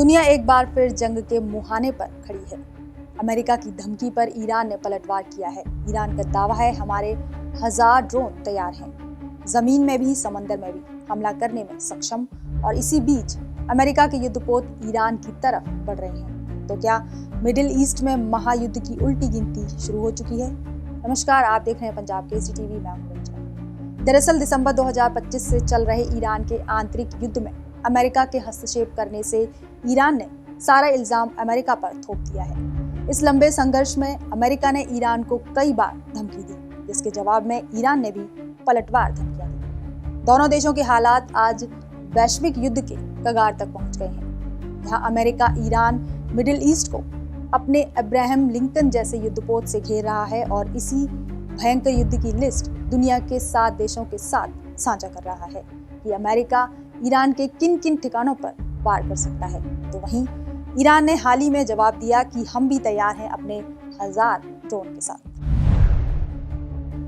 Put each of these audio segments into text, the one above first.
दुनिया एक बार फिर जंग के मुहाने पर खड़ी है। अमेरिका की धमकी पर ईरान ने पलटवार किया है। ईरान का दावा है हमारे 1000 ड्रोन तैयार हैं, जमीन में भी समंदर में भी हमला करने में सक्षम। और इसी बीच अमेरिका के युद्धपोत ईरान की तरफ बढ़ रहे हैं। तो क्या मिडिल ईस्ट में महायुद्ध की उल्टी गिनती शुरू हो चुकी है? नमस्कार, आप देख रहे हैं पंजाब केसरी टीवी। मैं हूं रंजना। दरअसल दिसंबर 2025 से चल रहे ईरान के आंतरिक युद्ध में अमेरिका के हस्तक्षेप करने से ईरान ने सारा इल्जाम अमेरिका पर थोप दिया है। इस लंबे संघर्ष में अमेरिका ने ईरान को कई बार धमकी दी, जिसके जवाब में ईरान ने भी पलटवार धमकियां दी। दोनों देशों के हालात आज वैश्विक युद्ध के कगार तक पहुंच गए हैं। यहाँ अमेरिका ईरान मिडिल ईस्ट को अपने अब्राहम लिंकन जैसे युद्धपोत से घेर रहा है और इसी भयंकर युद्ध की लिस्ट दुनिया के 7 देशों के साथ साझा कर रहा है कि अमेरिका ईरान के किन किन ठिकानों पर वार कर सकता है। तो वहीं ईरान ने हाल ही में जवाब दिया कि हम भी तैयार हैं अपने 1000 ड्रोन के साथ।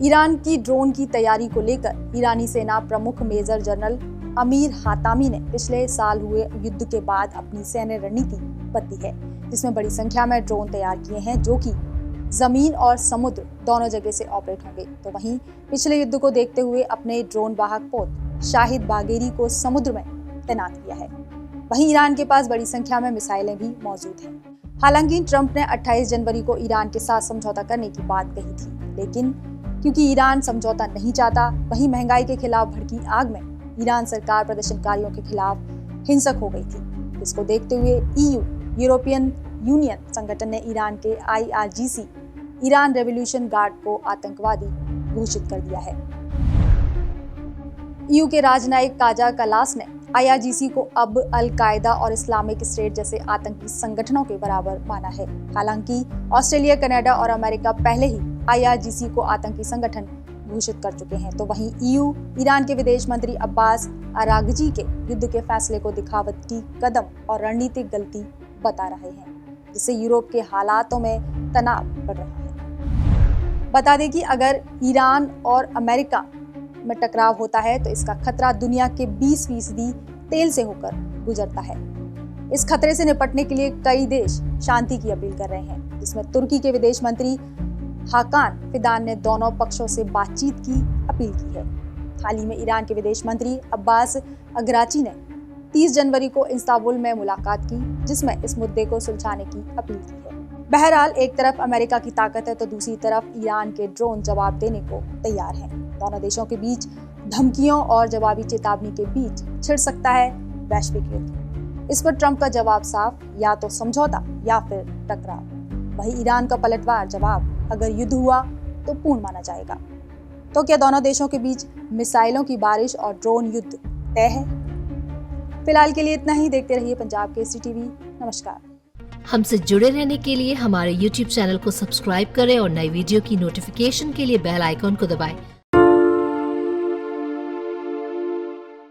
ईरान की ड्रोन की तैयारी को लेकर ईरानी सेना प्रमुख मेजर जनरल अमीर हातामी ने पिछले साल हुए युद्ध के बाद अपनी सैन्य रणनीति बदली है, जिसमें बड़ी संख्या में ड्रोन तैयार किए हैं जो कि जमीन और समुद्र दोनों जगह से ऑपरेट होंगे। तो वहीं पिछले युद्ध को देखते हुए अपने ड्रोन वाहक पोत शाहिद बागेरी को समुद्र में तैनात किया है। वहीं ईरान के पास बड़ी संख्या में मिसाइलें भी मौजूद हैं। हालांकि ट्रंप ने 28 जनवरी को ईरान के साथ समझौता करने की बात कही थी, लेकिन क्योंकि ईरान समझौता नहीं चाहता, वहीं महंगाई के खिलाफ भड़की आग में ईरान सरकार प्रदर्शनकारियों के खिलाफ हिंसक हो गई थी। इसको देखते हुए यूरोपियन यूनियन संगठन ने ईरान के IRGC ईरान रेवोल्यूशन गार्ड को आतंकवादी घोषित कर दिया है। EU के राजनयिक काजा कलास ने IRGC को अब अल कायदा और इस्लामिक स्टेट जैसे आतंकी संगठनों के बराबर माना है। हालांकि ऑस्ट्रेलिया, कनाडा और अमेरिका पहले ही IRGC को आतंकी संगठन घोषित कर चुके हैं। तो वहीं EU ईरान के विदेश मंत्री अब्बास अरागची के युद्ध के फैसले को दिखावटी कदम और रणनीतिक गलती बता रहे हैं, जिससे यूरोप के हालातों में तनाव बढ़ रहा है। बता दें कि अगर ईरान और अमेरिका में टकराव होता है तो इसका खतरा दुनिया के 20% तेल से होकर गुजरता है। इस खतरे से निपटने के लिए कई देश शांति की अपील कर रहे हैं, जिसमें तुर्की के विदेश मंत्री हाकान फिदान ने दोनों पक्षों से बातचीत की अपील की है। हाल ही में ईरान के विदेश मंत्री अब्बास अगराची ने 30 जनवरी को इस्तांबुल में मुलाकात की, जिसमें इस मुद्दे को सुलझाने की अपील की है। बहरहाल एक तरफ अमेरिका की ताकत है तो दूसरी तरफ ईरान के ड्रोन जवाब देने को तैयार हैं। दोनों देशों के बीच धमकियों और जवाबी चेतावनी के बीच छिड़ सकता है वैश्विक युद्ध। इस पर ट्रंप का जवाब साफ, या तो समझौता या फिर टकराव। वहीं ईरान का पलटवार जवाब, अगर युद्ध हुआ तो पूर्ण माना जाएगा। तो क्या दोनों देशों के बीच मिसाइलों की बारिश और ड्रोन युद्ध तय है? फिलहाल के लिए इतना ही। देखते रहिए पंजाब केसरी टीवी। नमस्कार। हमसे जुड़े रहने के लिए हमारे YouTube चैनल को सब्सक्राइब करें और नई वीडियो की नोटिफिकेशन के लिए बेल आइकॉन को दबाएं।